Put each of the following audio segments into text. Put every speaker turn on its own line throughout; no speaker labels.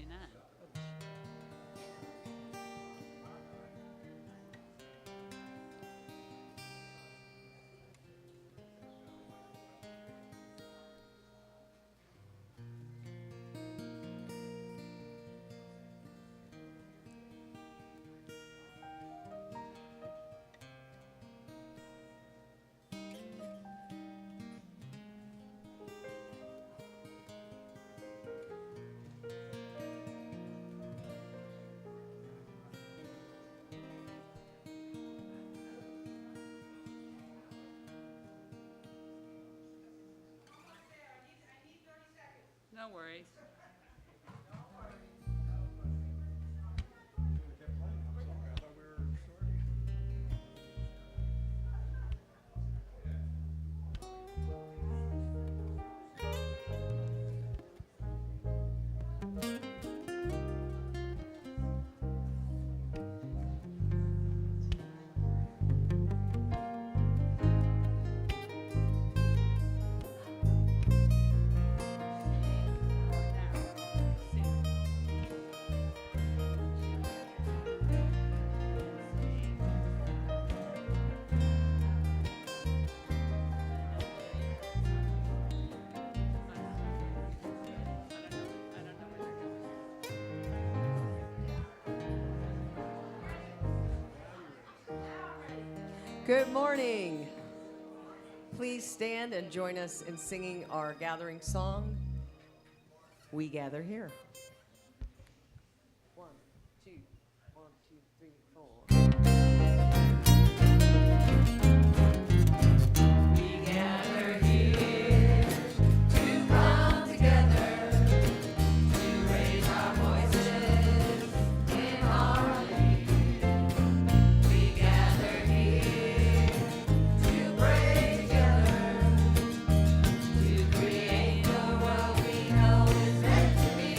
doing that? No worries.
Good morning. Please stand and join us in singing our gathering song, We Gather Here. 1, 2, 1, 2, 3, 4. We gather here to come together, to raise our voices in harmony. We gather here to pray together, to create the world we know is meant to be.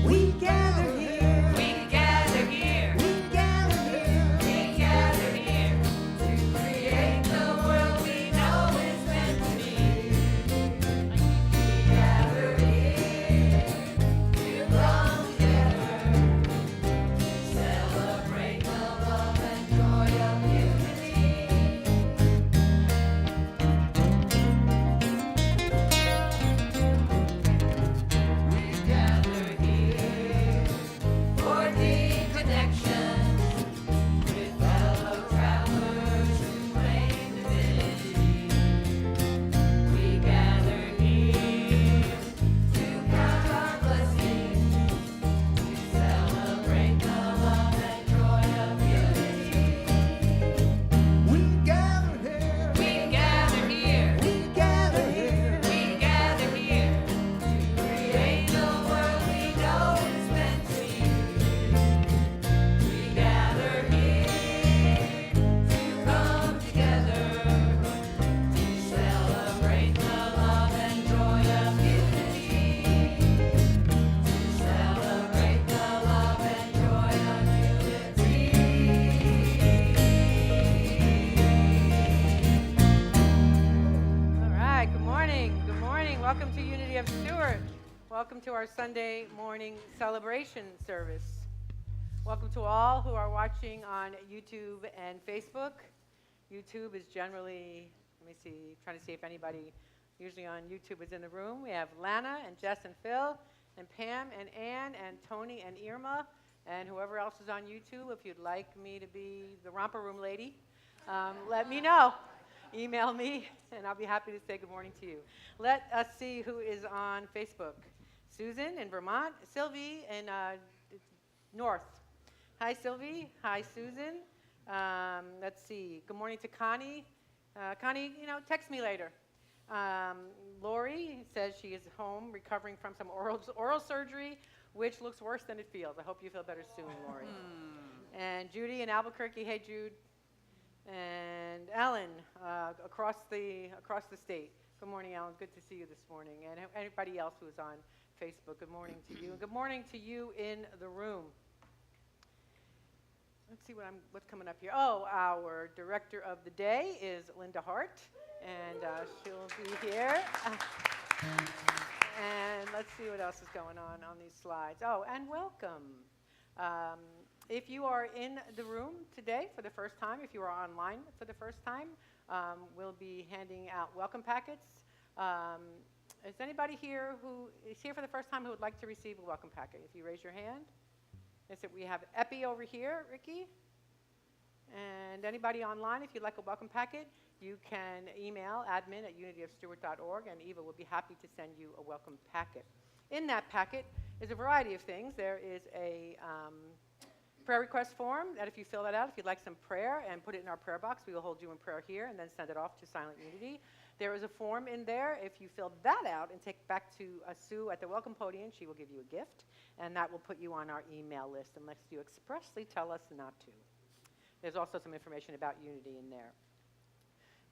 We gather here. We gather here. We gather here. We gather here to create the world we know is meant to be. We gather here to come together, to celebrate the love and joy of unity. We gather here for deep connections with fellow travelers who claim divinity. We gather here to count our blessings, to celebrate the love and joy of unity. We gather here. We gather here. We gather here. We gather here to create the world we know is meant to be. We gather here to come together, to celebrate the love and joy of unity. To celebrate the love and joy of unity.
All right, good morning. Good morning. Welcome to Unity of Stuart. Welcome to our Sunday morning celebration service. Welcome to all who are watching on YouTube and Facebook. YouTube is generally, let me see, trying to see if anybody usually on YouTube is in the room. We have Lana and Jess and Phil and Pam and Ann and Tony and Irma and whoever else is on YouTube. If you'd like me to be the romper room lady, let me know. Email me, and I'll be happy to say good morning to you. Let us see who is on Facebook. Susan in Vermont, Sylvie in North. Hi, Sylvie. Hi, Susan. Let's see. Good morning to Connie. Connie, text me later. Lori says she is home recovering from some oral surgery, which looks worse than it feels. I hope you feel better soon, Lori. And Judy in Albuquerque. Hey, Jude. And Ellen across the state. Good morning, Ellen. Good to see you this morning. And anybody else who is on Facebook, good morning to you. And good morning to you in the room. Let's see what's coming up here. Oh, our director of the day is Linda Hart, and she'll be here. And let's see what else is going on these slides. Oh, and welcome. If you are in the room today for the first time, if you are online for the first time, we'll be handing out welcome packets. Is anybody here who is here for the first time who would like to receive a welcome packet? If you raise your hand. We have Epi over here, Ricky. And anybody online, if you'd like a welcome packet, you can email admin@unityofstuart.org, and Eva will be happy to send you a welcome packet. In that packet is a variety of things. There is a prayer request form that if you fill that out, if you'd like some prayer and put it in our prayer box, we will hold you in prayer here and then send it off to Silent Unity. There is a form in there. If you fill that out and take it back to Sue at the welcome podium, she will give you a gift, and that will put you on our email list unless you expressly tell us not to. There's also some information about Unity in there.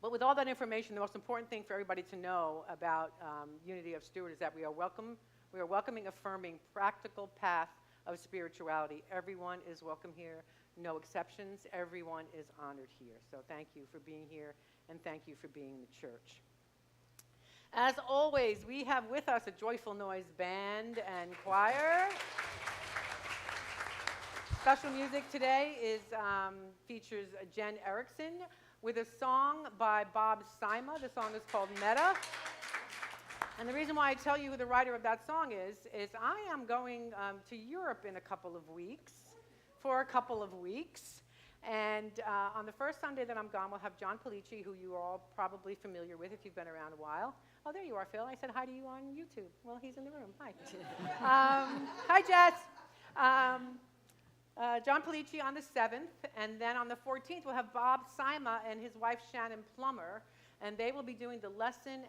But with all that information, the most important thing for everybody to know about Unity of Stuart is that we are welcoming, affirming, practical path of spirituality. Everyone is welcome here, no exceptions. Everyone is honored here. So thank you for being here, and thank you for being the church. As always, we have with us a Joyful Noise band and choir. Special music today features Jen Erickson with a song by Bob Sima. The song is called Meta. And the reason why I tell you who the writer of that song is I am going to Europe in a couple of weeks, And on the first Sunday that I'm gone, we'll have John Polici, who you are all probably familiar with if you've been around a while. Oh, there you are, Phil. I said hi to you on YouTube. Well, he's in the room. Hi. Hi, Jess. John Polici on the 7th, and then on the 14th, we'll have Bob Sima and his wife, Shannon Plummer, and they will be doing the lesson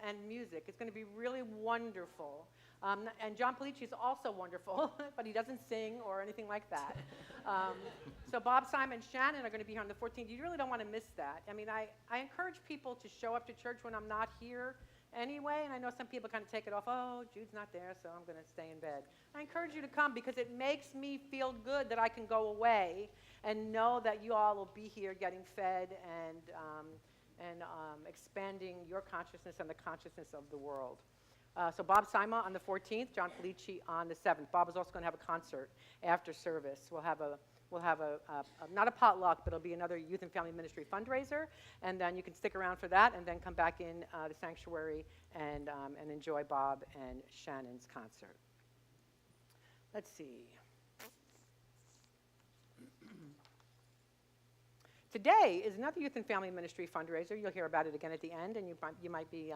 and music. It's going to be really wonderful. And John Polici is also wonderful, but he doesn't sing or anything like that. So Bob Sima and Shannon are going to be here on the 14th. You really don't want to miss that. I mean, I encourage people to show up to church when I'm not here anyway, and I know some people kind of take it off. Oh, Jude's not there, so I'm going to stay in bed. I encourage you to come because it makes me feel good that I can go away and know that you all will be here getting fed and expanding your consciousness and the consciousness of the world. So Bob Sima on the 14th, John Polici on the 7th. Bob is also going to have a concert after service. We'll have not a potluck, but it'll be another youth and family ministry fundraiser, and then you can stick around for that, and then come back in the sanctuary and enjoy Bob and Shannon's concert. Let's see. Today is another youth and family ministry fundraiser. You'll hear about it again at the end, and you might be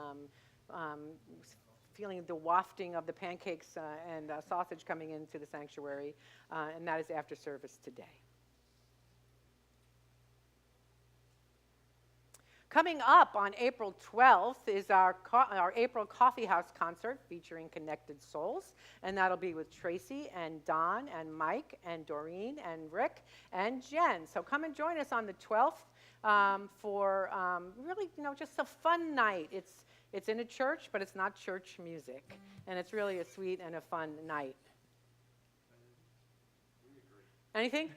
feeling the wafting of the pancakes and sausage coming into the sanctuary, and that is after service today. Coming up on April 12th is our April Coffee House concert featuring Connected Souls, and that'll be with Tracy and Don and Mike and Doreen and Rick and Jen. So come and join us on the 12th for really, just a fun night. It's in a church, but it's not church music, and it's really a sweet and a fun night. Anything?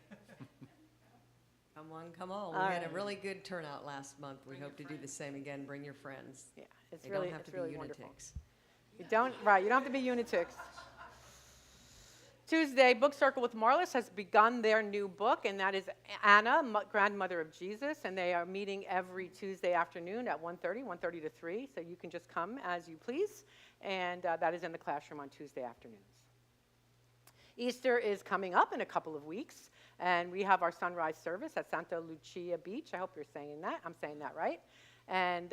Come on. We had a really good turnout last month. We hope to do the same again. Bring your friends.
Yeah,
They don't have to be lunatics.
You don't have to be lunatics. Tuesday, Book Circle with Marlis has begun their new book, and that is Anna, Grandmother of Jesus, and they are meeting every Tuesday afternoon at 1:30 to 3, so you can just come as you please, and that is in the classroom on Tuesday afternoons. Easter is coming up in a couple of weeks, and we have our sunrise service at Santa Lucia Beach. I hope you're saying that. I'm saying that right. And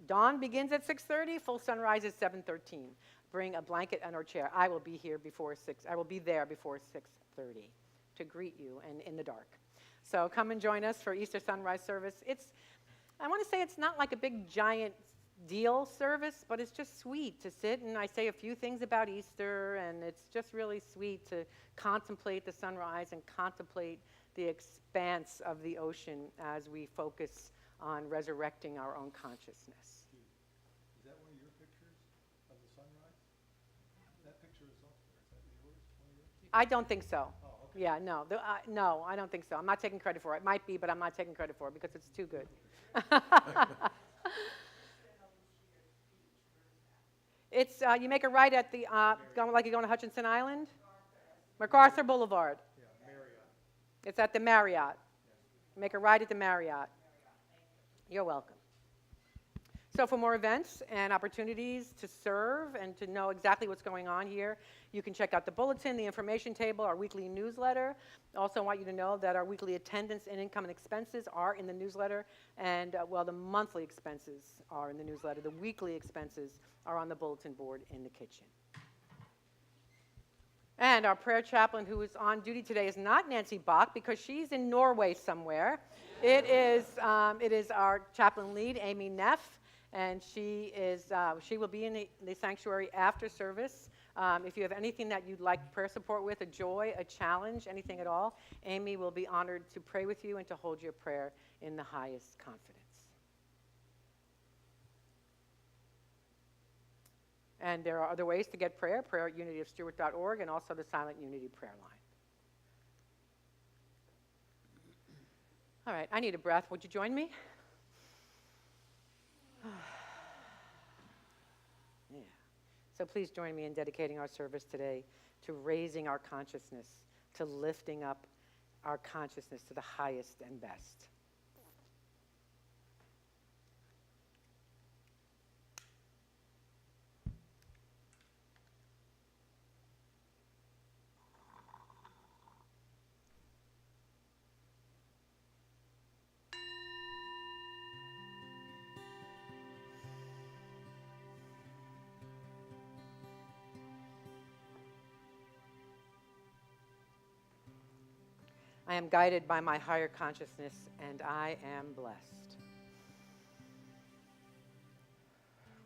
dawn begins at 6:30. Full sunrise is 7:13. Bring a blanket and or chair. I will be here before 6. I will be there before 6:30 to greet you and in the dark. So come and join us for Easter sunrise service. I want to say it's not like a big giant deal service, but it's just sweet to sit and I say a few things about Easter, and it's just really sweet to contemplate the sunrise and contemplate the expanse of the ocean as we focus on resurrecting our own consciousness.
Is that one of your pictures of the sunrise? That picture is up there. Is that yours? One of yours?
I don't think so.
Oh, okay.
Yeah, no. No, I don't think so. I'm not taking credit for it. It might be, but I'm not taking credit for it because it's too good. It's you make a right at the going like you're going to Hutchinson Island, MacArthur Boulevard.
Yeah, Marriott.
It's at the Marriott. Make a right at the Marriott. You're welcome. So for more events and opportunities to serve and to know exactly what's going on here, you can check out the bulletin, the information table, our weekly newsletter. Also want you to know that our weekly attendance and income and expenses are in the newsletter, and well, the monthly expenses are in the newsletter. The weekly expenses are on the bulletin board in the kitchen. And our prayer chaplain who is on duty today is not Nancy Bach because she's in Norway somewhere. It is our chaplain lead, Amy Neff. And she will be in the sanctuary after service. If you have anything that you'd like prayer support with, a joy, a challenge, anything at all, Amy will be honored to pray with you and to hold your prayer in the highest confidence. And there are other ways to get prayer at unityofstuart.org, and also the Silent Unity prayer line. All right, I need a breath. Would you join me? Yeah. So please join me in dedicating our service today to raising our consciousness, to lifting up our consciousness to the highest and best. I am guided by my higher consciousness, and I am blessed.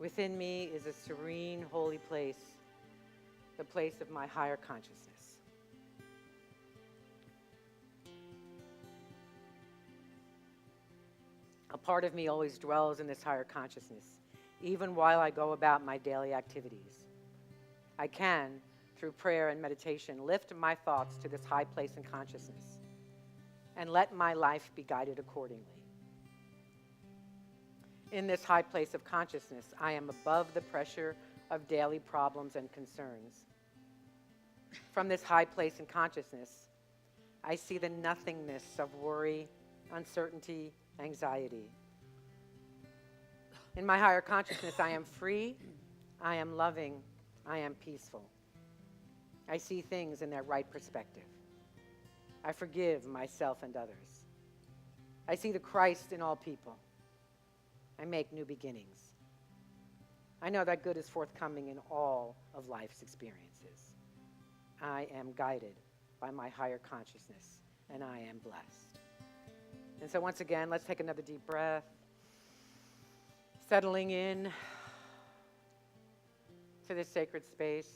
Within me is a serene, holy place, the place of my higher consciousness. A part of me always dwells in this higher consciousness, even while I go about my daily activities. I can, through prayer and meditation, lift my thoughts to this high place in consciousness and let my life be guided accordingly. In this high place of consciousness, I am above the pressure of daily problems and concerns. From this high place in consciousness, I see the nothingness of worry, uncertainty, anxiety. In my higher consciousness, I am free, I am loving, I am peaceful. I see things in their right perspective. I forgive myself and others. I see the Christ in all people. I make new beginnings. I know that good is forthcoming in all of life's experiences. I am guided by my higher consciousness, and I am blessed. And so once again, let's take another deep breath, settling in to this sacred space,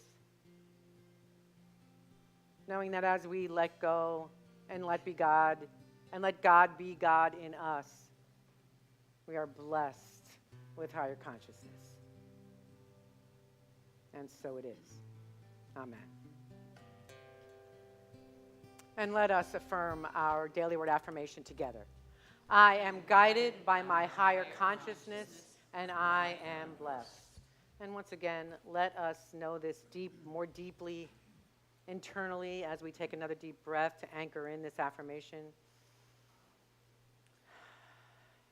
knowing that as we let go and let be God, and let God be God in us, we are blessed with higher consciousness. And so it is. Amen. And let us affirm our daily word affirmation together. I am guided by my higher consciousness, and I am blessed. And once again, let us know this more deeply internally as we take another deep breath to anchor in this affirmation.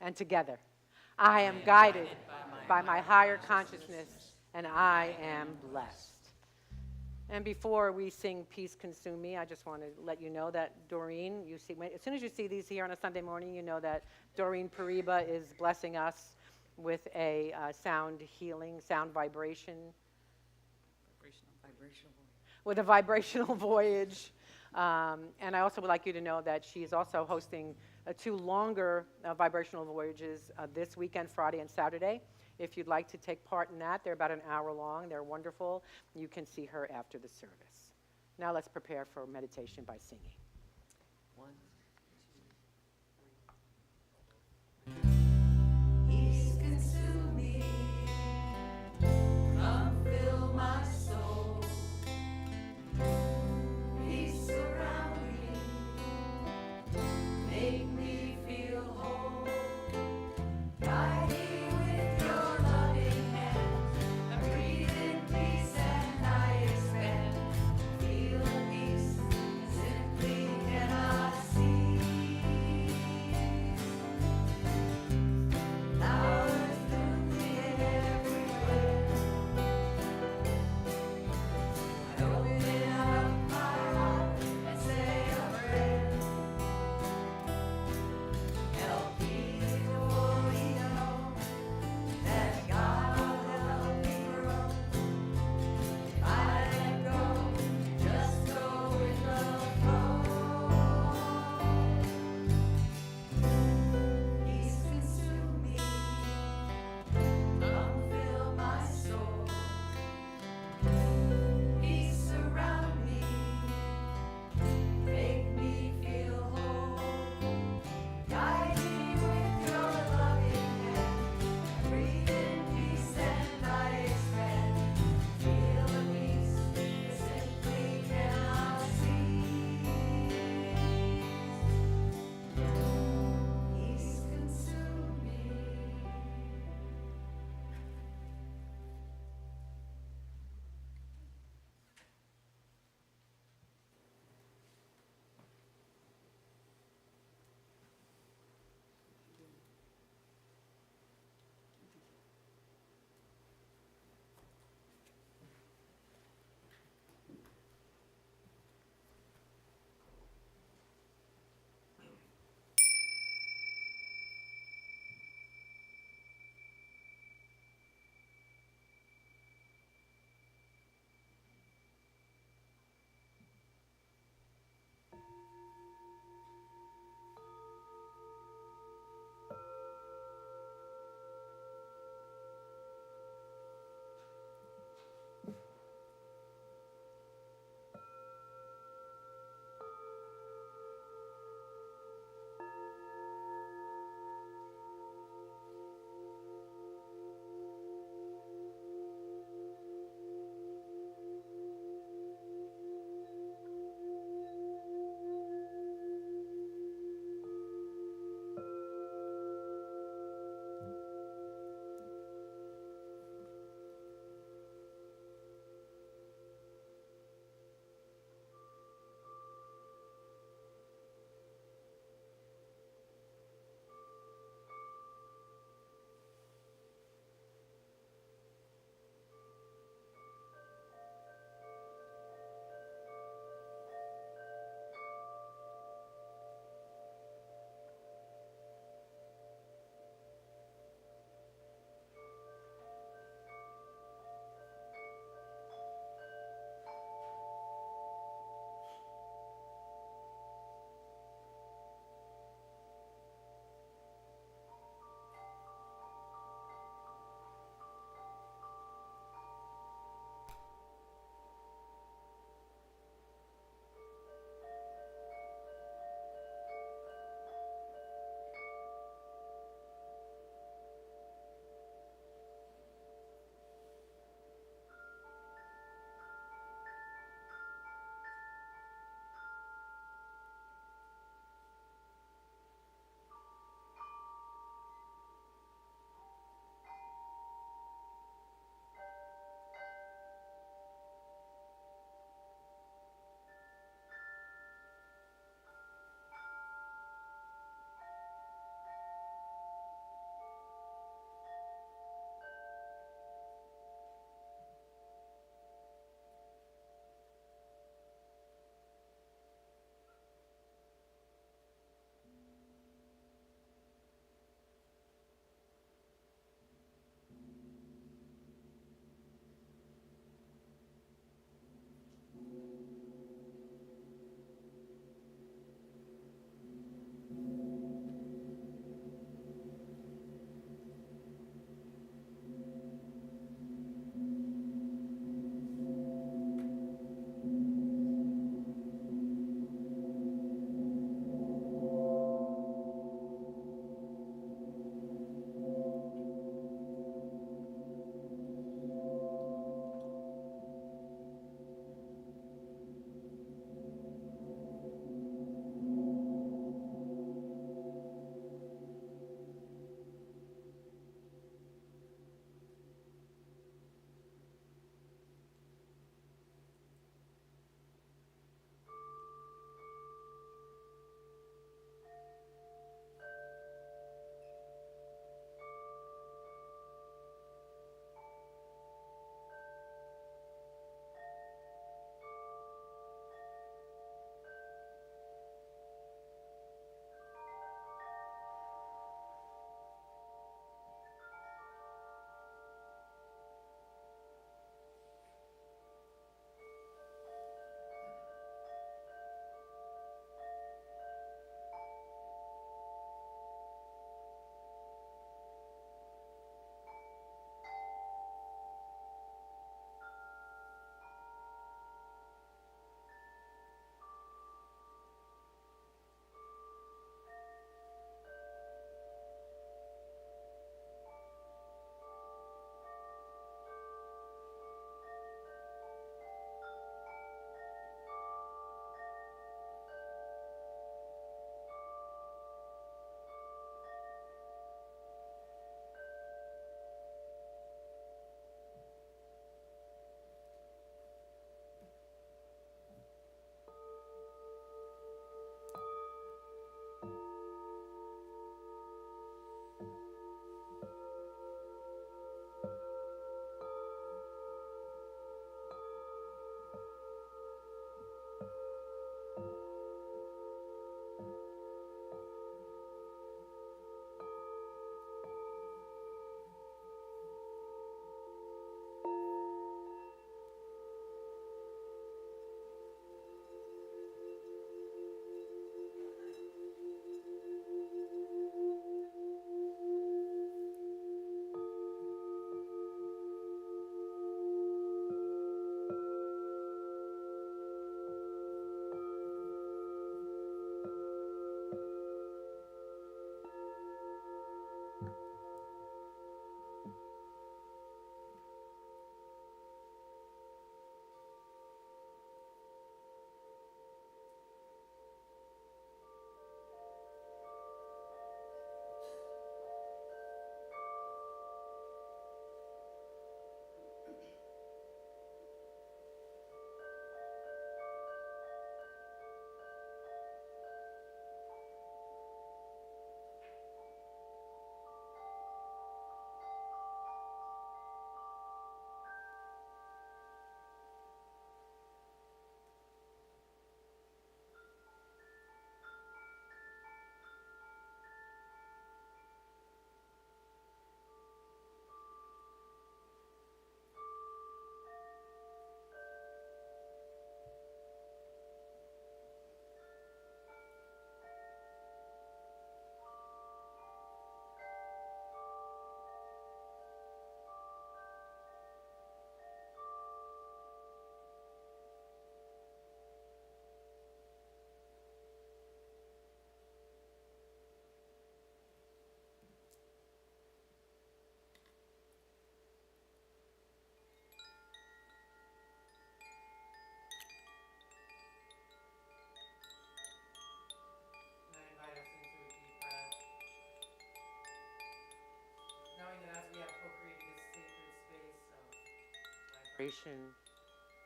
And together, I am guided by my higher consciousness, and I am blessed. And before we sing Peace Consume Me, I just want to let you know that Doreen, as soon as you see these here on a Sunday morning, you know that Doreen Pariba is blessing us with a sound healing, sound vibration. With a vibrational voyage. And I also would like you to know that she's also hosting 2 longer vibrational voyages this weekend, Friday and Saturday. If you'd like to take part in that, they're about an hour long. They're wonderful. You can see her after the service. Now let's prepare for meditation by singing. 1, 2, 3.
Peace consume me, come fill my soul. Peace surround me, make me feel whole. Guide me with your loving hand, I breathe in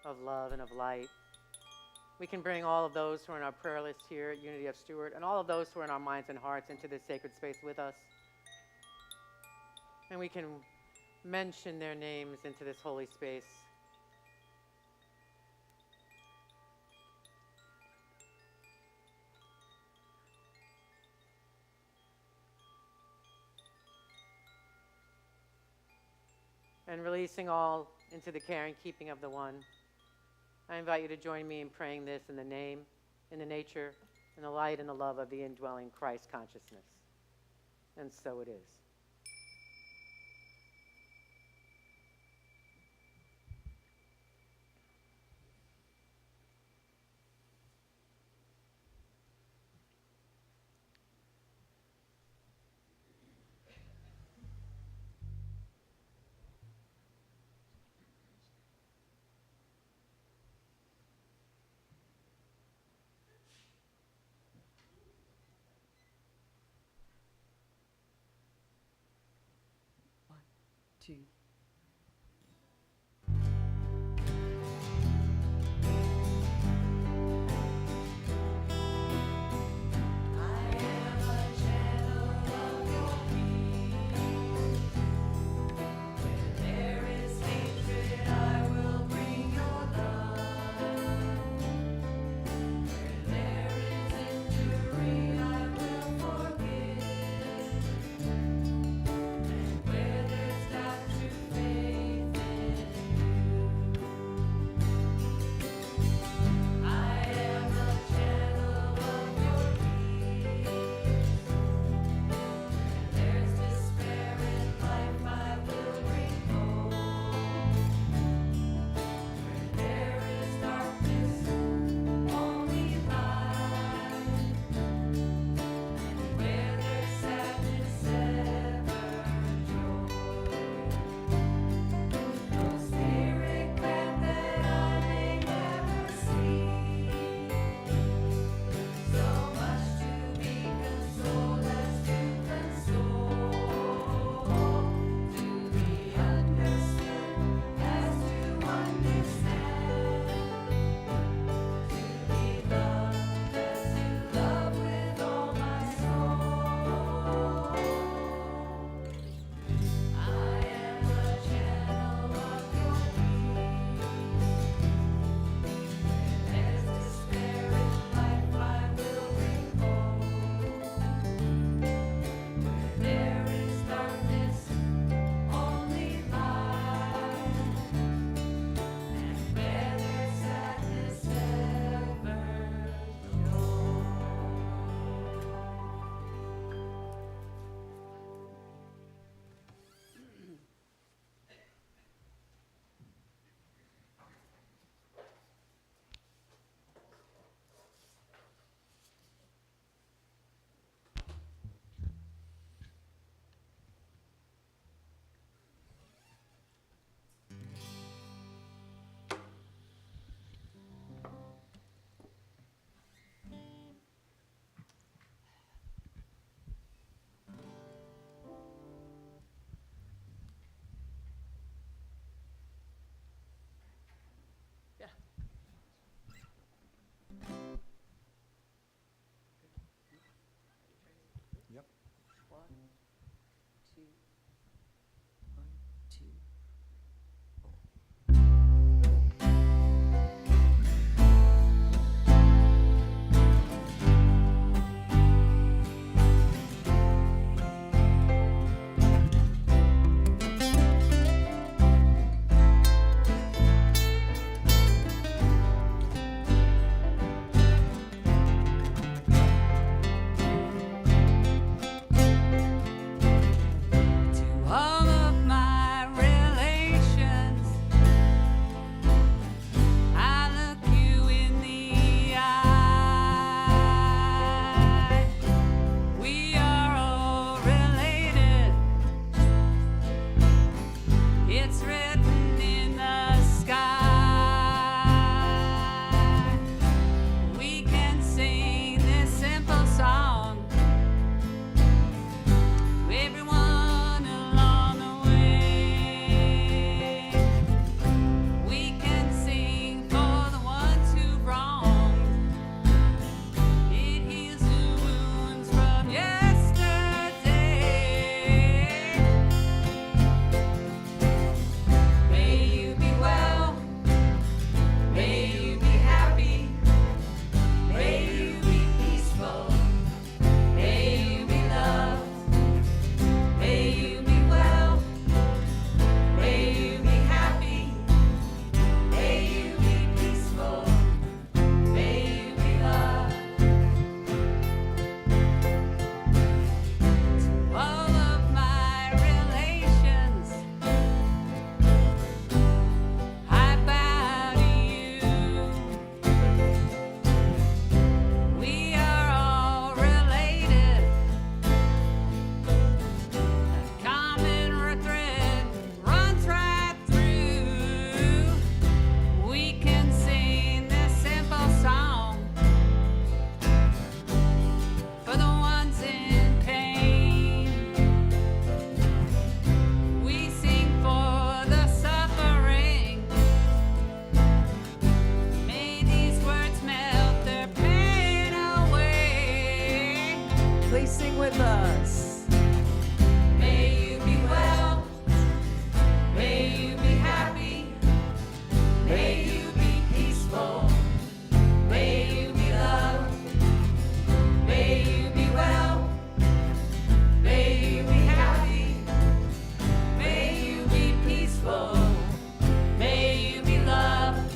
of love and of light. We can bring all of those who are on our prayer list here at Unity of Stuart and all of those who are in our minds and hearts into this sacred space with us. And we can mention their names into this holy space. And releasing all into the care and keeping of the one. I invite you to join me in praying this in the name, in the nature, in the light and the love of the indwelling Christ consciousness. And so it is.
Two.
Yep.
1, 2, 1, 2. Please sing with us.
May you be well. May you be happy. May you be peaceful. May you be loved. May you be well. May you be happy. May you be peaceful. May you be loved.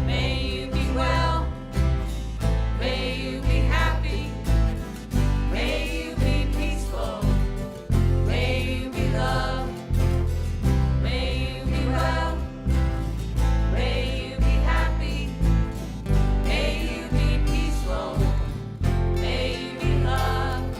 May you be well. May you be happy. May you be peaceful. May you be loved. May you be well. May you be happy. May you be peaceful. May you be loved.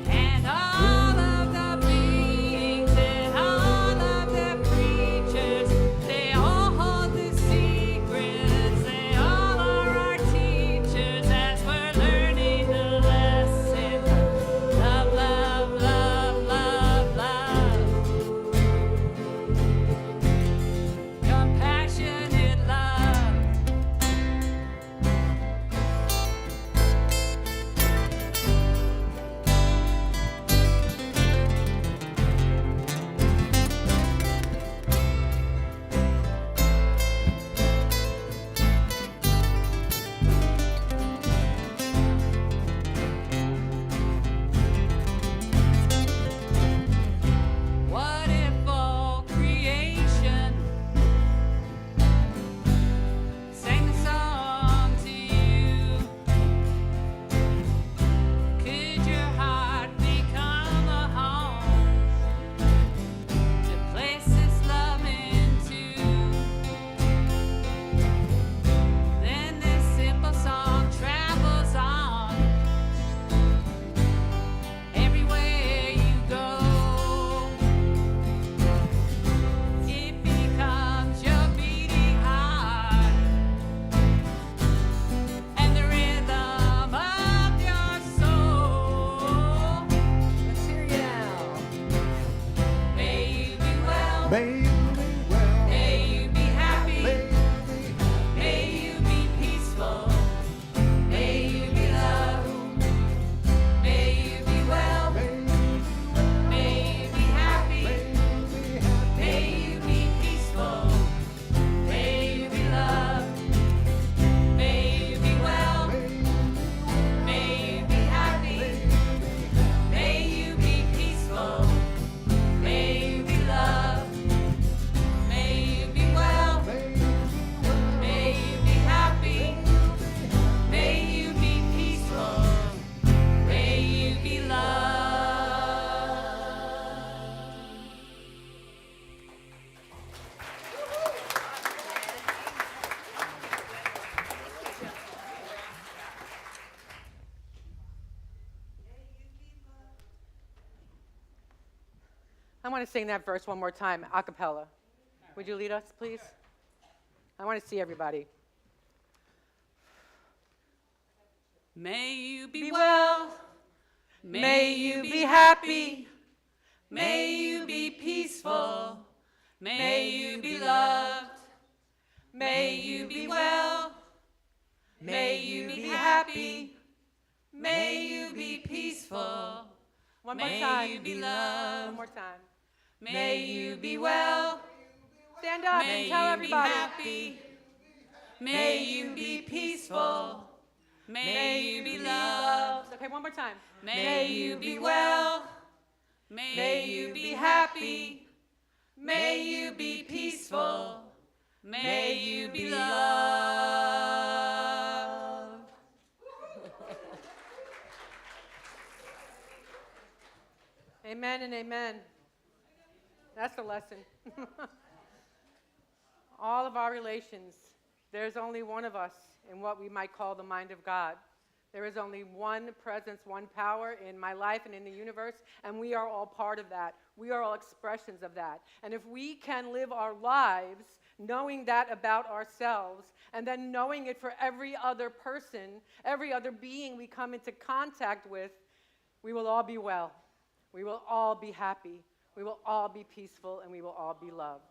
And all of the beings and all of the creatures, they all hold the secrets. They all are our teachers as we're learning the lesson. Love, love, love, love, love. Compassionate love. What if all creation sang the song to you? Could your heart become a home to place this love into? Then this simple song travels on everywhere you go. It becomes your beating heart and the rhythm of your soul.
Let's hear you now.
May you be well.
May you be well.
May you be happy.
May you be
May you be peaceful. May you be loved. May you be well. May you be happy. May you be peaceful. May you be loved. May you be well. May you be happy. May you be peaceful. May you be loved. May you be well. May you be happy. May you be peaceful. May you be loved.
I want to sing that verse one more time, a cappella. Would you lead us, please? I want to see everybody.
May you be well. May you be happy. May you be peaceful. May you be loved. May you be well. May you be happy. May you be peaceful.
One more
May
time.
you be loved.
One more time.
May you be well.
Stand up
May
and tell
you
everybody.
be happy. May you be peaceful. May you be loved.
Okay, one more time.
May you be well. May you be happy. May you be peaceful. May you be loved.
Amen and amen. That's the lesson. All of our relations, there's only one of us in what we might call the mind of God. There is only one presence, one power in my life and in the universe, and we are all part of that. We are all expressions of that. And if we can live our lives knowing that about ourselves, and then knowing it for every other person, every other being we come into contact with, we will all be well. We will all be happy. We will all be peaceful, and we will all be loved.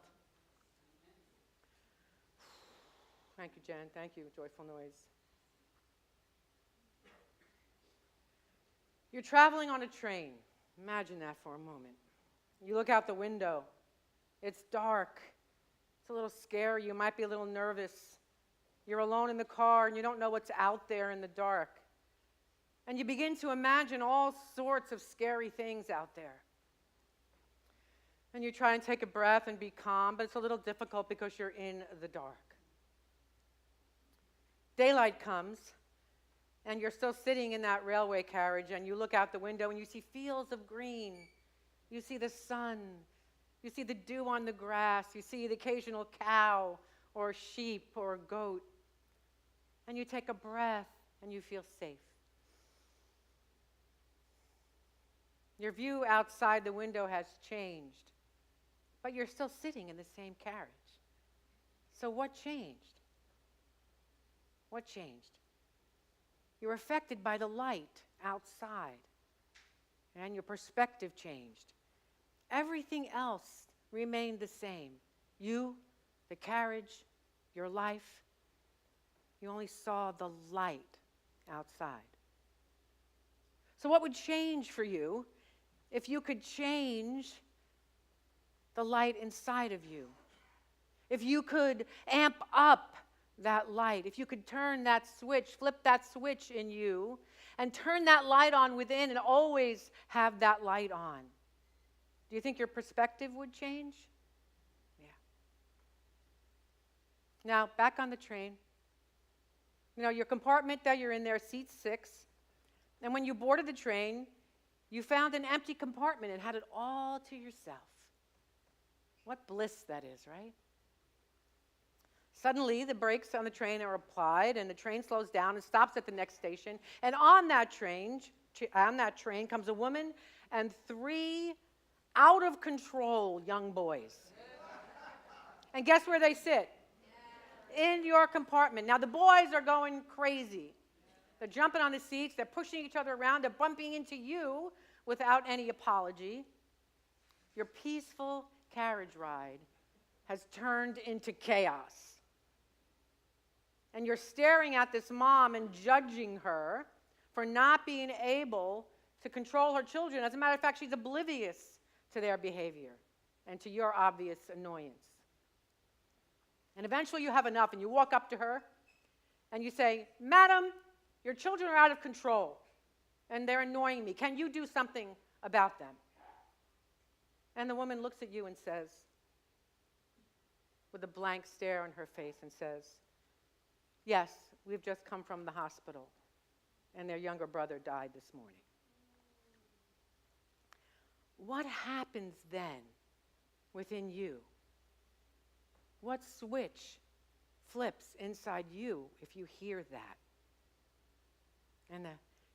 Thank you, Jen. Thank you, Joyful Noise. You're traveling on a train. Imagine that for a moment. You look out the window. It's dark. It's a little scary. You might be a little nervous. You're alone in the car and you don't know what's out there in the dark. And you begin to imagine all sorts of scary things out there. And you try and take a breath and be calm, but it's a little difficult because you're in the dark. Daylight comes, and you're still sitting in that railway carriage, and you look out the window and you see fields of green. You see the sun. You see the dew on the grass. You see the occasional cow or sheep or goat. And you take a breath and you feel safe. Your view outside the window has changed, but you're still sitting in the same carriage. So what changed? What changed? You're affected by the light outside, and your perspective changed. Everything else remained the same. You, the carriage, your life. You only saw the light outside. So what would change for you if you could change the light inside of you? If you could amp up that light, if you could turn that switch, flip that switch in you, and turn that light on within and always have that light on, do you think your perspective would change? Yeah. Now, back on the train. You know, your compartment that you're in there, seat 6, and when you boarded the train, you found an empty compartment and had it all to yourself. What bliss that is, right? Suddenly, the brakes on the train are applied, and the train slows down and stops at the next station. And on that train comes a woman and 3 out-of-control young boys. And guess where they sit? In your compartment. Now, the boys are going crazy. They're jumping on the seats. They're pushing each other around. They're bumping into you without any apology. Your peaceful carriage ride has turned into chaos. And you're staring at this mom and judging her for not being able to control her children. As a matter of fact, she's oblivious to their behavior and to your obvious annoyance. And eventually you have enough and you walk up to her and you say, "Madam, your children are out of control and they're annoying me. Can you do something about them?" And the woman looks at you and says, with a blank stare on her face, and says, "Yes, we've just come from the hospital and their younger brother died this morning." What happens then within you? What switch flips inside you if you hear that? And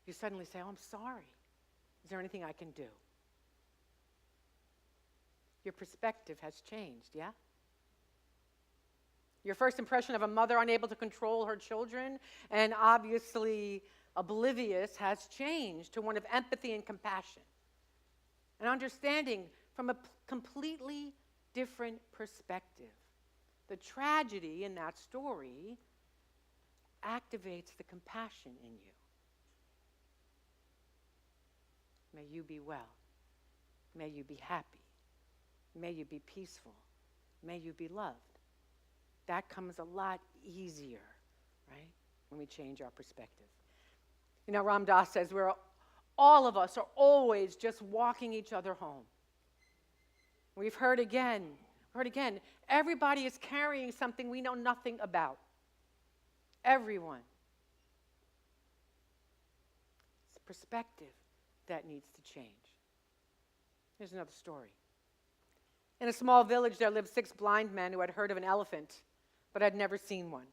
you suddenly say, "Oh, I'm sorry. Is there anything I can do?" Your perspective has changed, yeah? Your first impression of a mother unable to control her children and obviously oblivious has changed to one of empathy and compassion. An understanding from a completely different perspective. The tragedy in that story activates the compassion in you. May you be well. May you be happy. May you be peaceful. May you be loved. That comes a lot easier, right, when we change our perspective. You know, Ram Dass says all of us are always just walking each other home. We've heard again, everybody is carrying something we know nothing about. Everyone. It's perspective that needs to change. Here's another story. In a small village, there lived 6 blind men who had heard of an elephant, but had never seen one.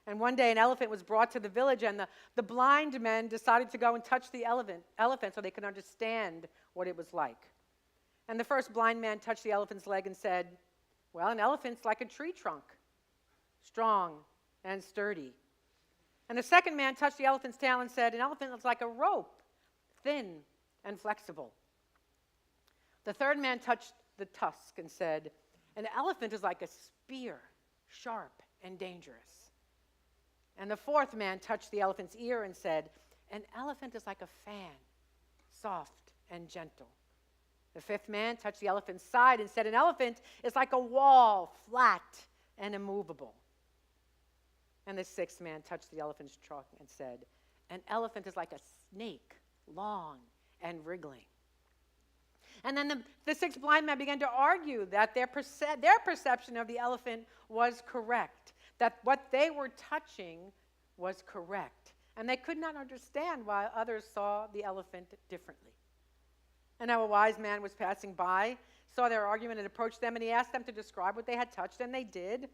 And one day, an elephant was brought to the village, and the blind men decided to go and touch the elephant so they could understand what it was like. And the first blind man touched the elephant's leg and said, "Well, an elephant's like a tree trunk, strong and sturdy." And the second man touched the elephant's tail and said, "An elephant is like a rope, thin and flexible." The third man touched the tusk and said, "An elephant is like a spear, sharp and dangerous." And the fourth man touched the elephant's ear and said, An elephant is like a fan, soft and gentle. The fifth man touched the elephant's side and said, an elephant is like a wall, flat and immovable. And the sixth man touched the elephant's trunk and said, an elephant is like a snake, long and wriggling. And then the six blind men began to argue that their perception of the elephant was correct, that what they were touching was correct. And they could not understand why others saw the elephant differently. And now a wise man was passing by, saw their argument and approached them, and he asked them to describe what they had touched, and they did.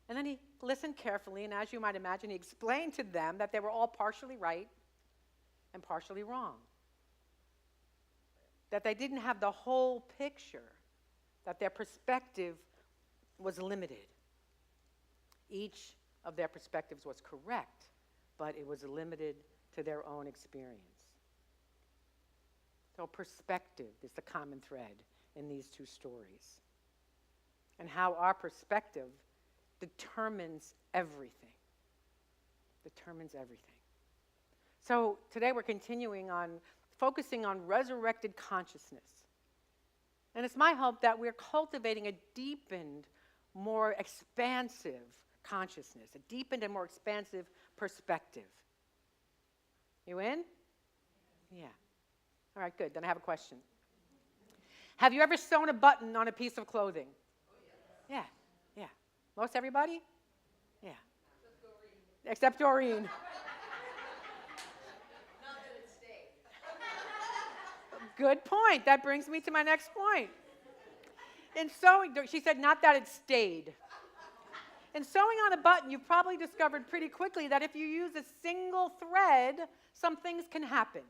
And then he listened carefully, and as you might imagine, he explained to them that they were all partially right and partially wrong. That they didn't have the whole picture, that their perspective was limited. Each of their perspectives was correct, but it was limited to their own experience. So perspective is the common thread in these two stories. And how our perspective determines everything. Determines everything. So today we're continuing on focusing on resurrected consciousness. And it's my hope that we're cultivating a deepened, more expansive consciousness, a deepened and more expansive perspective. You in? Yeah. All right, good. Then I have a question. Have you ever sewn a button on a piece of clothing? Yeah, yeah. Most everybody? Yeah. Except Doreen.
Not that it stayed.
Good point. That brings me to my next point. In sewing, she said, not that it stayed. In sewing on a button, you've probably discovered pretty quickly that if you use a single thread, some things can happen.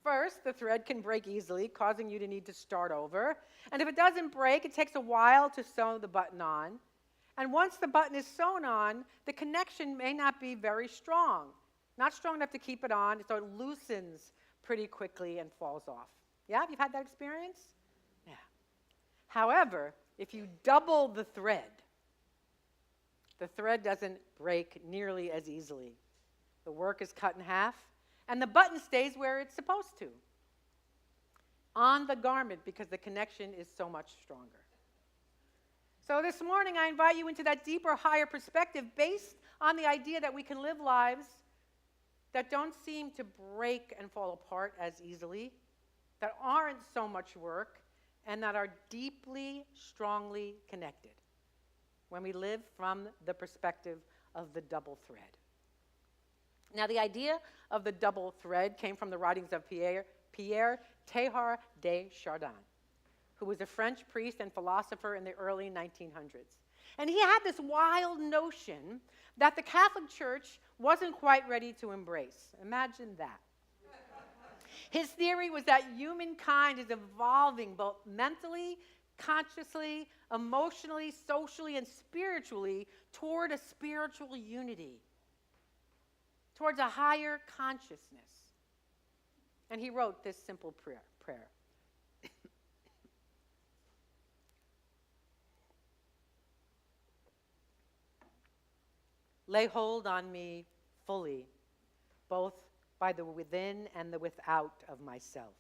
First, the thread can break easily, causing you to need to start over. And if it doesn't break, it takes a while to sew the button on. And once the button is sewn on, the connection may not be very strong. Not strong enough to keep it on, so it loosens pretty quickly and falls off. Yeah, you've had that experience? Yeah. However, if you double the thread doesn't break nearly as easily. The work is cut in half, and the button stays where it's supposed to, on the garment, because the connection is so much stronger. So this morning, I invite you into that deeper, higher perspective based on the idea that we can live lives that don't seem to break and fall apart as easily, that aren't so much work, and that are deeply, strongly connected when we live from the perspective of the double thread. Now, the idea of the double thread came from the writings of Pierre Teilhard de Chardin, who was a French priest and philosopher in the early 1900s. And he had this wild notion that the Catholic Church wasn't quite ready to embrace. Imagine that. His theory was that humankind is evolving both mentally, consciously, emotionally, socially, and spiritually toward a spiritual unity, towards a higher consciousness. And he wrote this simple prayer. Lay hold on me fully, both by the within and the without of myself.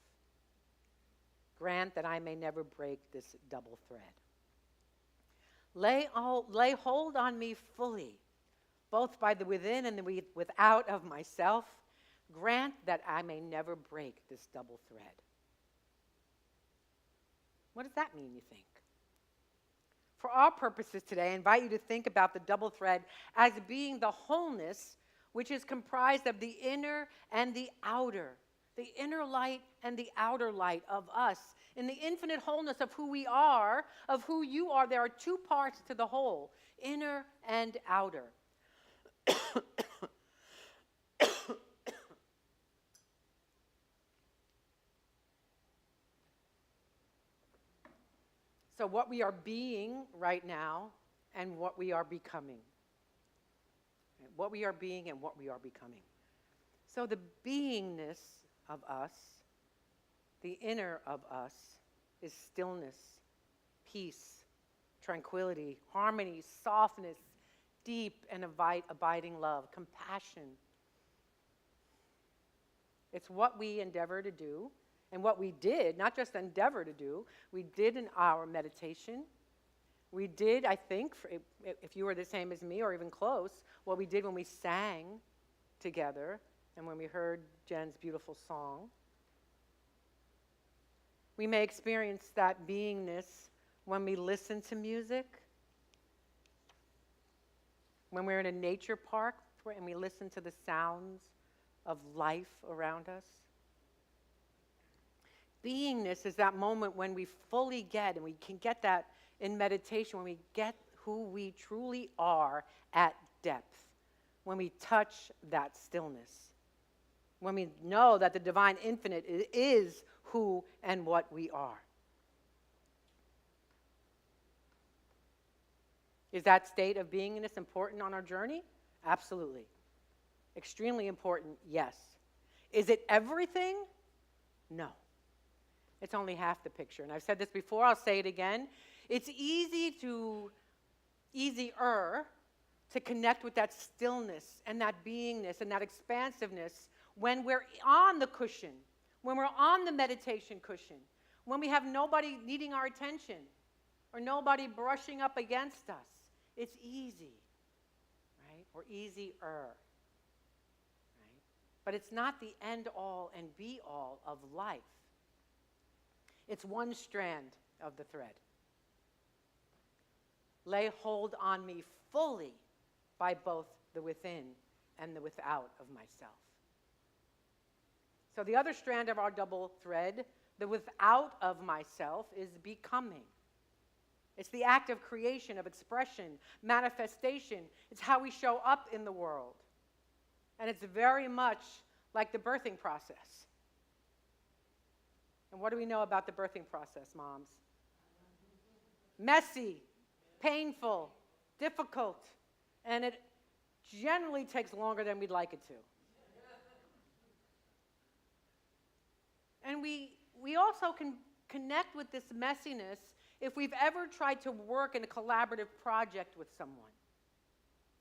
Grant that I may never break this double thread. Lay hold on me fully, both by the within and the without of myself. Grant that I may never break this double thread. What does that mean, you think? For our purposes today, I invite you to think about the double thread as being the wholeness which is comprised of the inner and the outer, the inner light and the outer light of us. In the infinite wholeness of who we are, of who you are, there are two parts to the whole, inner and outer. So what we are being right now and what we are becoming. What we are being and what we are becoming. So the beingness of us, the inner of us, is stillness, peace, tranquility, harmony, softness, deep and abiding love, compassion, It's what we endeavor to do and what we did, not just endeavor to do, we did in our meditation. We did, I think, if you were the same as me or even close, what we did when we sang together and when we heard Jen's beautiful song. We may experience that beingness when we listen to music, when we're in a nature park and we listen to the sounds of life around us. Beingness is that moment when we fully get, and we can get that in meditation, when we get who we truly are at depth, when we touch that stillness, when we know that the divine infinite is who and what we are. Is that state of beingness important on our journey? Absolutely. Extremely important, yes. Is it everything? No. It's only half the picture. And I've said this before, I'll say it again. It's easier to connect with that stillness and that beingness and that expansiveness when we're on the cushion, when we're on the meditation cushion, when we have nobody needing our attention or nobody brushing up against us. It's easy, right? Or easier, right? But it's not the end-all and be-all of life. It's one strand of the thread. Lay hold on me fully by both the within and the without of myself. So the other strand of our double thread, the without of myself, is becoming. It's the act of creation, of expression, manifestation. It's how we show up in the world. And it's very much like the birthing process. And what do we know about the birthing process, moms? Messy, painful, difficult, and it generally takes longer than we'd like it to. And we also can connect with this messiness if we've ever tried to work in a collaborative project with someone.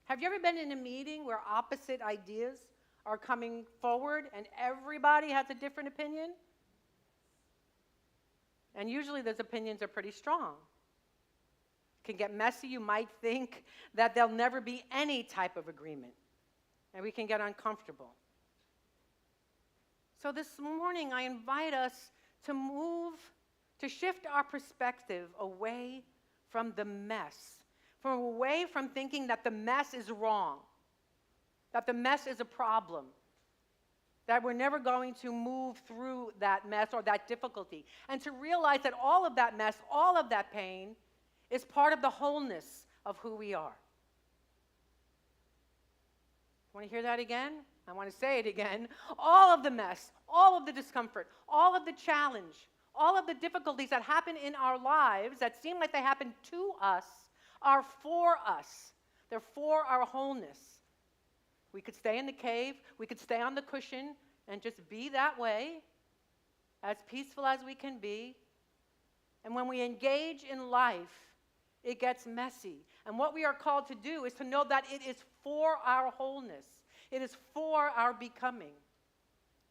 Have you ever been in a meeting where opposite ideas are coming forward and everybody has a different opinion? And usually those opinions are pretty strong. It can get messy. You might think that there'll never be any type of agreement, and we can get uncomfortable. So this morning I invite us to shift our perspective away from the mess, away from thinking that the mess is wrong, that the mess is a problem, that we're never going to move through that mess or that difficulty, and to realize that all of that mess, all of that pain, is part of the wholeness of who we are. Want to hear that again? I want to say it again. All of the mess, all of the discomfort, all of the challenge, all of the difficulties that happen in our lives that seem like they happen to us are for us. They're for our wholeness. We could stay in the cave, we could stay on the cushion and just be that way, as peaceful as we can be. And when we engage in life, it gets messy. And what we are called to do is to know that it is for our wholeness. It is for our becoming.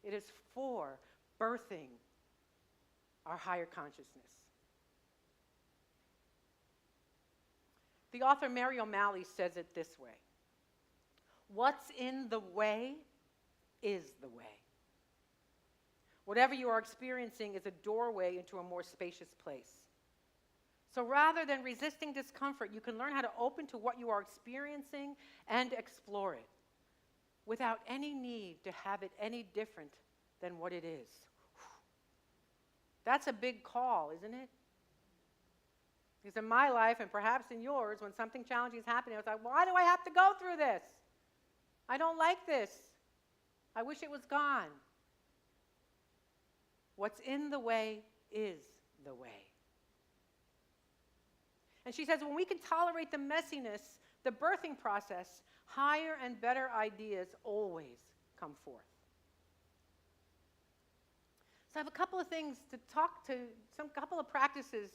It is for birthing our higher consciousness. The author Mary O'Malley says it this way: what's in the way is the way. Whatever you are experiencing is a doorway into a more spacious place. So rather than resisting discomfort, you can learn how to open to what you are experiencing and explore it without any need to have it any different than what it is. That's a big call, isn't it? Because in my life, and perhaps in yours, when something challenging is happening, I was like, why do I have to go through this? I don't like this. I wish it was gone. What's in the way is the way. And she says, when we can tolerate the messiness, the birthing process, higher and better ideas always come forth. So I have a couple of things to talk to, couple of practices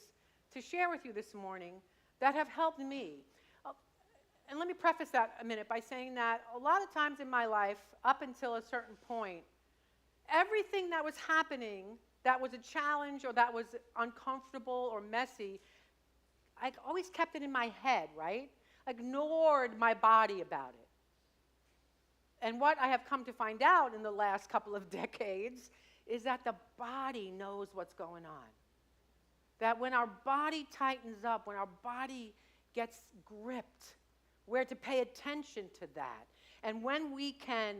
to share with you this morning that have helped me. And let me preface that a minute by saying that a lot of times in my life, up until a certain point, everything that was happening that was a challenge or that was uncomfortable or messy, I always kept it in my head, right? Ignored my body about it. And what I have come to find out in the last couple of decades is that the body knows what's going on. That when our body tightens up, when our body gets gripped, we're to pay attention to that. And when we can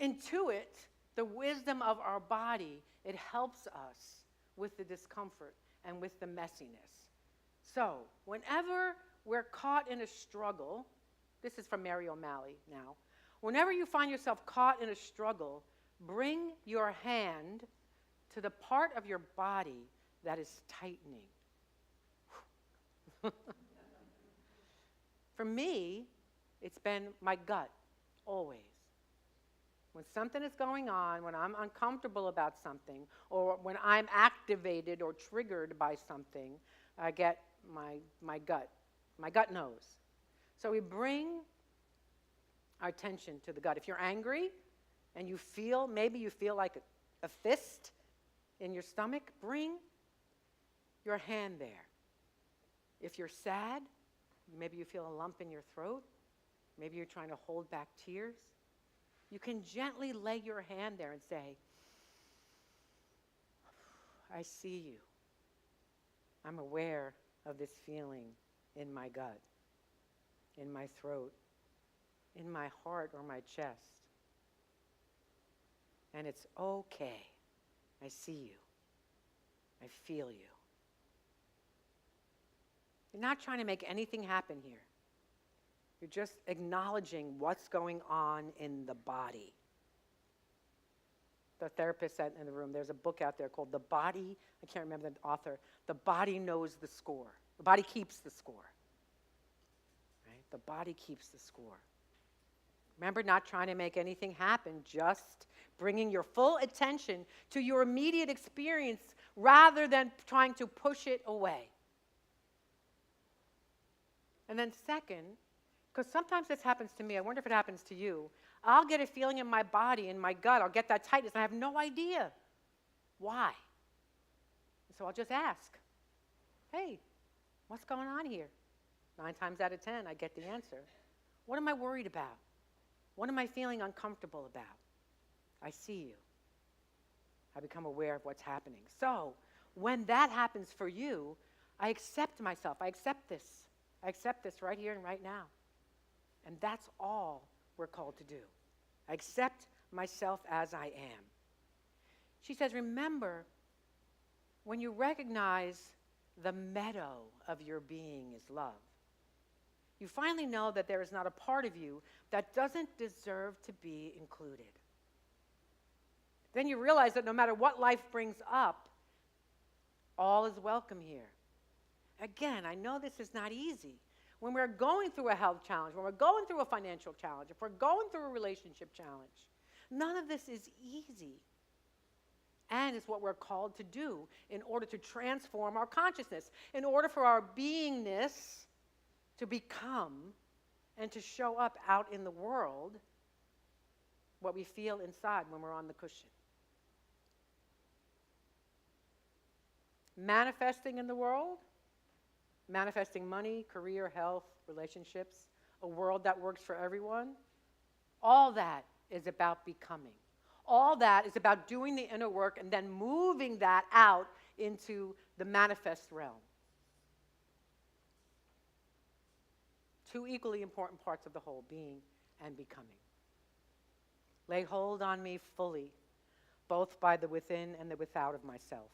intuit the wisdom of our body, it helps us with the discomfort and with the messiness. So, whenever we're caught in a struggle, this is from Mary O'Malley now. Whenever you find yourself caught in a struggle, bring your hand to the part of your body that is tightening. For me, it's been my gut, always. When something is going on, when I'm uncomfortable about something, or when I'm activated or triggered by something, I get my gut. My gut knows. So we bring our attention to the gut. If you're angry and maybe you feel like a fist in your stomach, bring your hand there. If you're sad, maybe you feel a lump in your throat, maybe you're trying to hold back tears, you can gently lay your hand there and say, I see you. I'm aware of this feeling in my gut, in my throat, in my heart or my chest. And it's okay. I see you. I feel you. You're not trying to make anything happen here. You're just acknowledging what's going on in the body. The therapist said in the room, there's a book out there called The Body, I can't remember the author, The Body Knows the Score. The body keeps the score. Right? The body keeps the score. Remember, not trying to make anything happen, just bringing your full attention to your immediate experience rather than trying to push it away. And then second, because sometimes this happens to me, I wonder if it happens to you, I'll get a feeling in my body, in my gut, I'll get that tightness, and I have no idea why. So I'll just ask, hey, what's going on here? 9 times out of 10, I get the answer. What am I worried about? What am I feeling uncomfortable about? I see you. I become aware of what's happening. So when that happens for you, I accept myself. I accept this. I accept this right here and right now. And that's all we're called to do. I accept myself as I am. She says, remember, when you recognize the meadow of your being is love, you finally know that there is not a part of you that doesn't deserve to be included. Then you realize that no matter what life brings up, all is welcome here. Again, I know this is not easy. When we're going through a health challenge, when we're going through a financial challenge, if we're going through a relationship challenge, none of this is easy. And it's what we're called to do in order to transform our consciousness, in order for our beingness to become and to show up out in the world what we feel inside when we're on the cushion. Manifesting in the world, manifesting money, career, health, relationships, a world that works for everyone, all that is about becoming. All that is about doing the inner work and then moving that out into the manifest realm. 2 equally important parts of the whole, being and becoming. Lay hold on me fully, both by the within and the without of myself.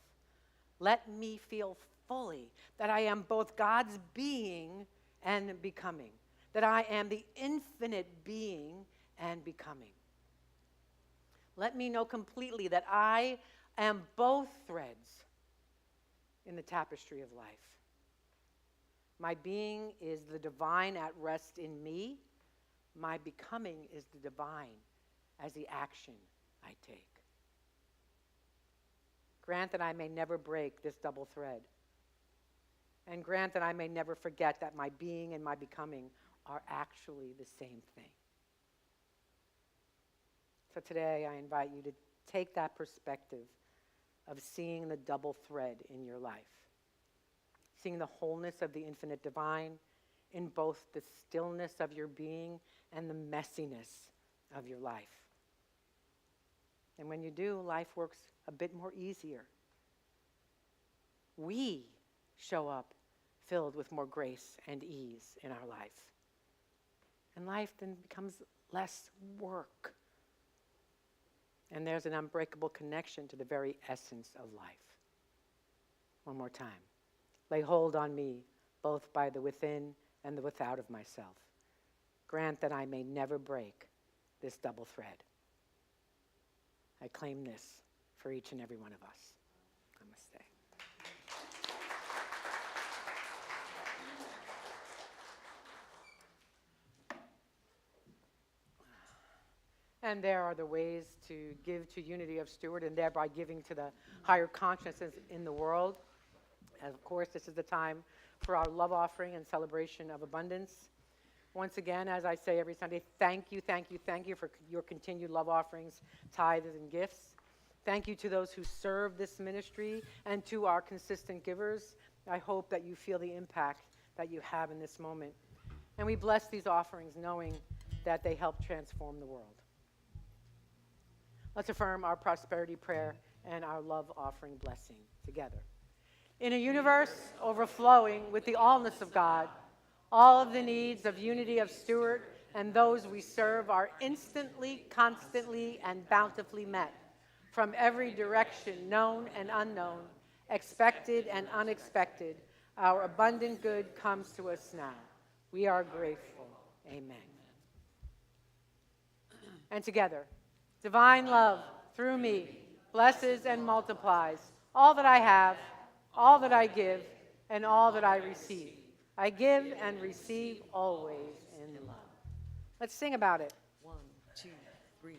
Let me feel fully that I am both God's being and becoming, that I am the infinite being and becoming. Let me know completely that I am both threads in the tapestry of life. My being is the divine at rest in me. My becoming is the divine as the action I take. Grant that I may never break this double thread. And grant that I may never forget that my being and my becoming are actually the same thing. So today I invite you to take that perspective of seeing the double thread in your life, seeing the wholeness of the infinite divine in both the stillness of your being and the messiness of your life. And when you do, life works a bit more easier. We show up filled with more grace and ease in our life. And life then becomes less work. And there's an unbreakable connection to the very essence of life. One more time. Lay hold on me, both by the within and the without of myself. Grant that I may never break this double thread. I claim this for each and every one of us. Namaste. And there are the ways to give to Unity of Stuart and thereby giving to the higher consciousness in the world. And of course, this is the time for our love offering and celebration of abundance. Once again, as I say every Sunday, thank you for your continued love offerings, tithes, and gifts. Thank you to those who serve this ministry and to our consistent givers. I hope that you feel the impact that you have in this moment. And we bless these offerings knowing that they help transform the world. Let's affirm our prosperity prayer and our love offering blessing together. In a universe overflowing with the allness of God, all of the needs of Unity of Stuart and those we serve are instantly, constantly, and bountifully met from every direction, known and unknown, expected and unexpected. Our abundant good comes to us now. We are grateful. Amen. And together, divine love through me blesses and multiplies all that I have, all that I give, and all that I receive. I give and receive always in love. Let's sing about it.
1, 2, 3.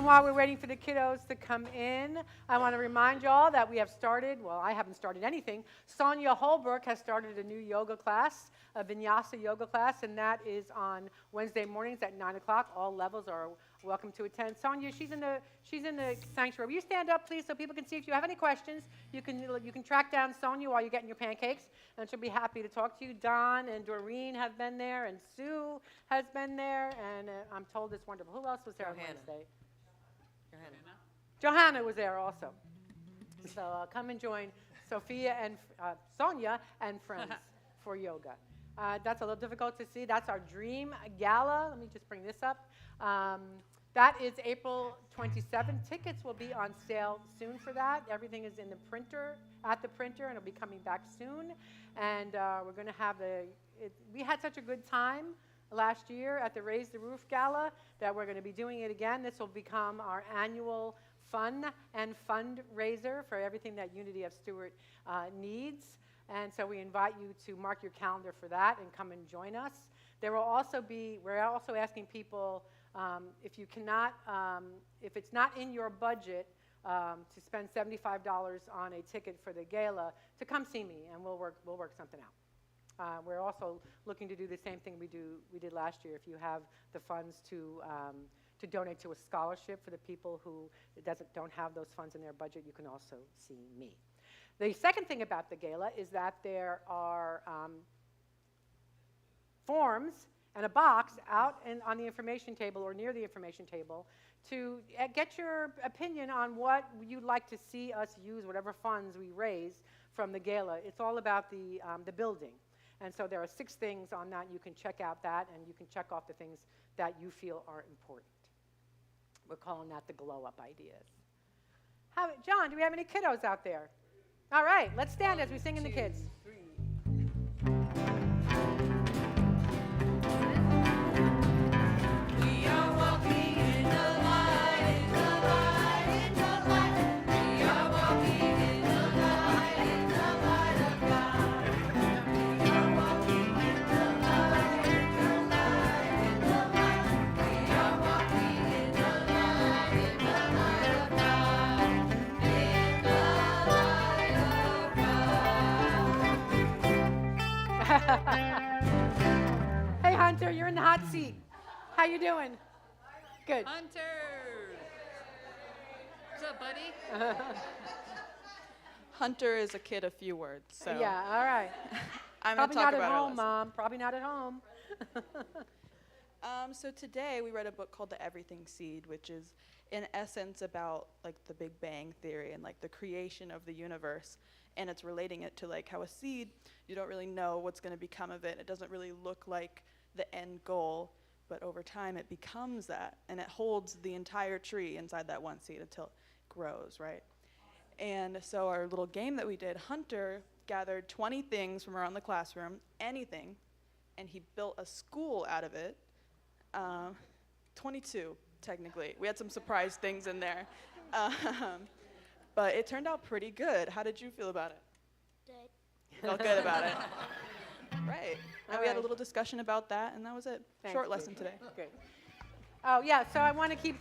While we're waiting for the kiddos to come in, I want to remind y'all that we have started, well, I haven't started anything. Sonia Holbrook has started a new yoga class, a vinyasa yoga class, and that is on Wednesday mornings at 9 o'clock. All levels are welcome to attend. Sonia, she's in the sanctuary. Will you stand up, please, so people can see? If you have any questions, you can track down Sonia while you're getting your pancakes, and she'll be happy to talk to you. Don and Doreen have been there, and Sue has been there, and I'm told it's wonderful. Who else was there on Wednesday? Johanna was there also. So come and join Sophia and Sonia and friends for yoga. That's a little difficult to see. That's our Dream Gala. Let me just bring this up. That is April 27th. Tickets will be on sale soon for that. Everything is in the printer, at the printer, and it'll be coming back soon. And we're going to have we had such a good time last year at the Raise the Roof Gala that we're going to be doing it again. This will become our annual fun and fundraiser for everything that Unity of Stuart needs. And so we invite you to mark your calendar for that and come and join us. There will also be, we're also asking people, if you cannot, if it's not in your budget to spend $75 on a ticket for the gala, to come see me and we'll work something out. We're also looking to do the same thing we did last year. If you have the funds to donate to a scholarship for the people who don't have those funds in their budget, you can also see me. The second thing about the gala is that there are forms and a box out on the information table or near the information table to get your opinion on what you'd like to see us use, whatever funds we raise from the gala. It's all about the building. And so there are 6 things on that. You can check out that, and you can check off the things that you feel are important. We're calling that the glow-up ideas. John, do we have any kiddos out there? All right, let's stand as we sing in the kids.
We are walking in the light, in the light, in the light. We are walking in the light of God. We are walking in the light, in the light, in the light. We are walking in the light of God. In the light of God.
Hey, Hunter, you're in the hot seat. How you doing? Good.
Hunter! What's up, buddy?
Hunter is a kid of few words, so
Yeah, all right.
I'm
Probably
going to talk
not at
about our
home,
lesson.
Mom. Probably not at home.
So today we read a book called The Everything Seed, which is in essence about like the Big Bang Theory and like the creation of the universe, and it's relating it to like how a seed, you don't really know what's going to become of it. It doesn't really look like the end goal, but over time it becomes that, and it holds the entire tree inside that one seed until it grows, right? And so our little game that we did, Hunter gathered 20 things from around the classroom, anything, and he built a school out of it. 22, technically. We had some surprise things in there. But it turned out pretty good. How did you feel about it?
Good.
Felt good about it. Right. And
All
we had a
right.
little discussion about that, and that was it.
Thanks,
Short
Jude.
lesson today.
Good. Oh, yeah, so I want to keep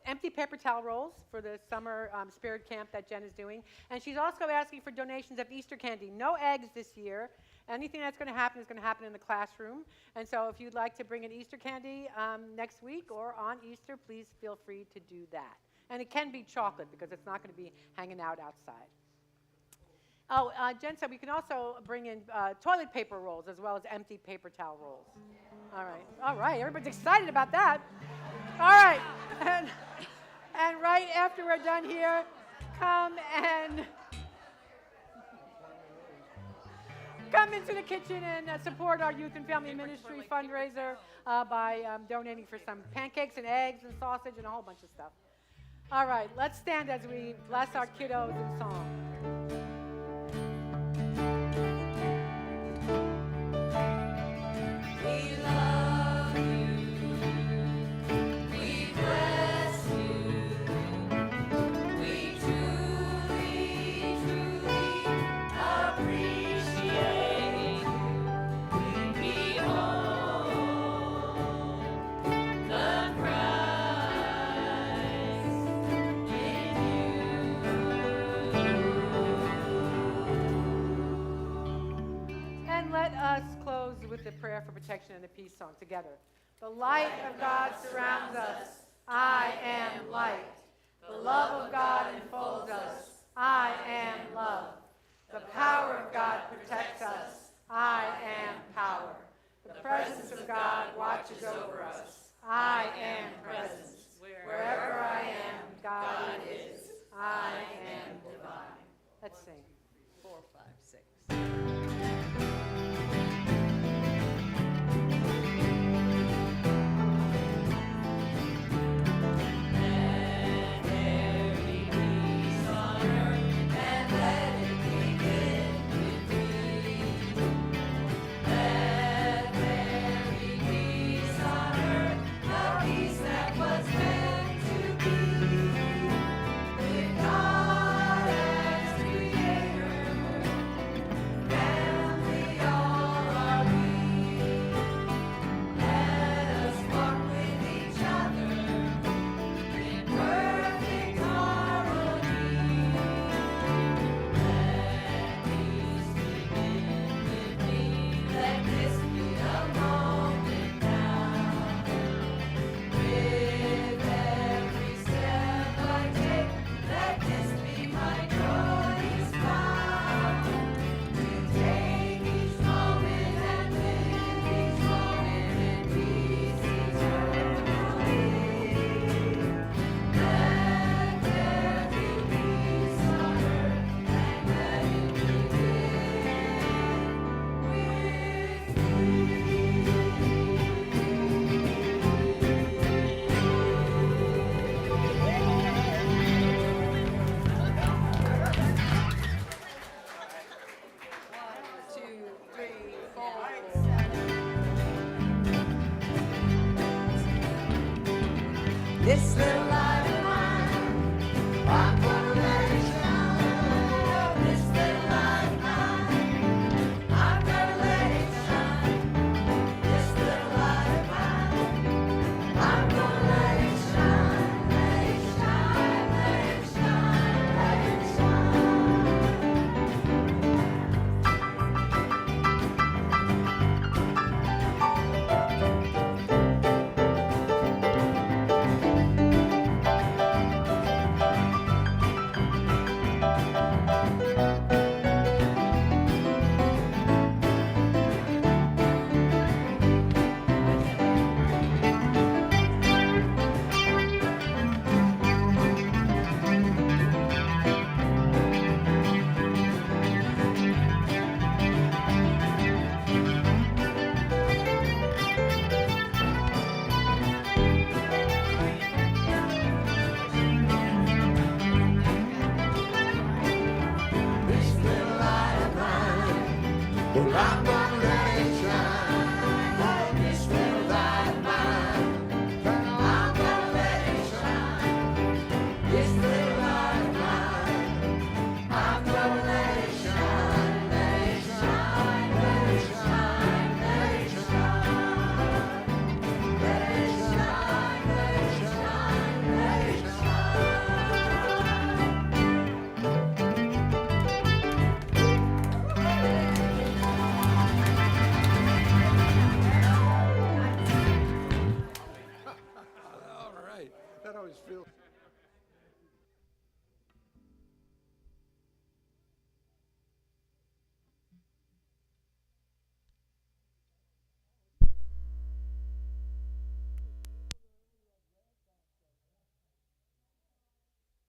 empty paper towel rolls for the summer spirit camp that Jen is doing. And she's also asking for donations of Easter candy. No eggs this year. Anything that's going to happen is going to happen in the classroom. And so if you'd like to bring an Easter candy next week or on Easter, please feel free to do that. And it can be chocolate because it's not going to be hanging out outside. Oh, Jen said we can also bring in toilet paper rolls as well as empty paper towel rolls. All right, everybody's excited about that. All right, and right after we're done here, come into the kitchen and support our youth and family ministry fundraiser by donating for some pancakes and eggs and sausage and a whole bunch of stuff. All right, let's stand as we bless our kiddos in song.
We love you. We bless you. We truly, truly appreciate you. We behold the Christ in you.
And let us close with the prayer for protection and the peace song together. The light of God surrounds us. I am light. The love of God enfolds us. I am love. The power of God protects us. I am power. The presence of God watches over us. I am presence. Wherever I am, God is. I am divine. Let's sing.
4, 5, 6.
God has created This little light of mine, I'm gonna let it shine. This little light of mine, I'm gonna let it shine. This little light of mine, I'm gonna let it shine. Let it shine, let it shine, let it This little light of mine, well, I'm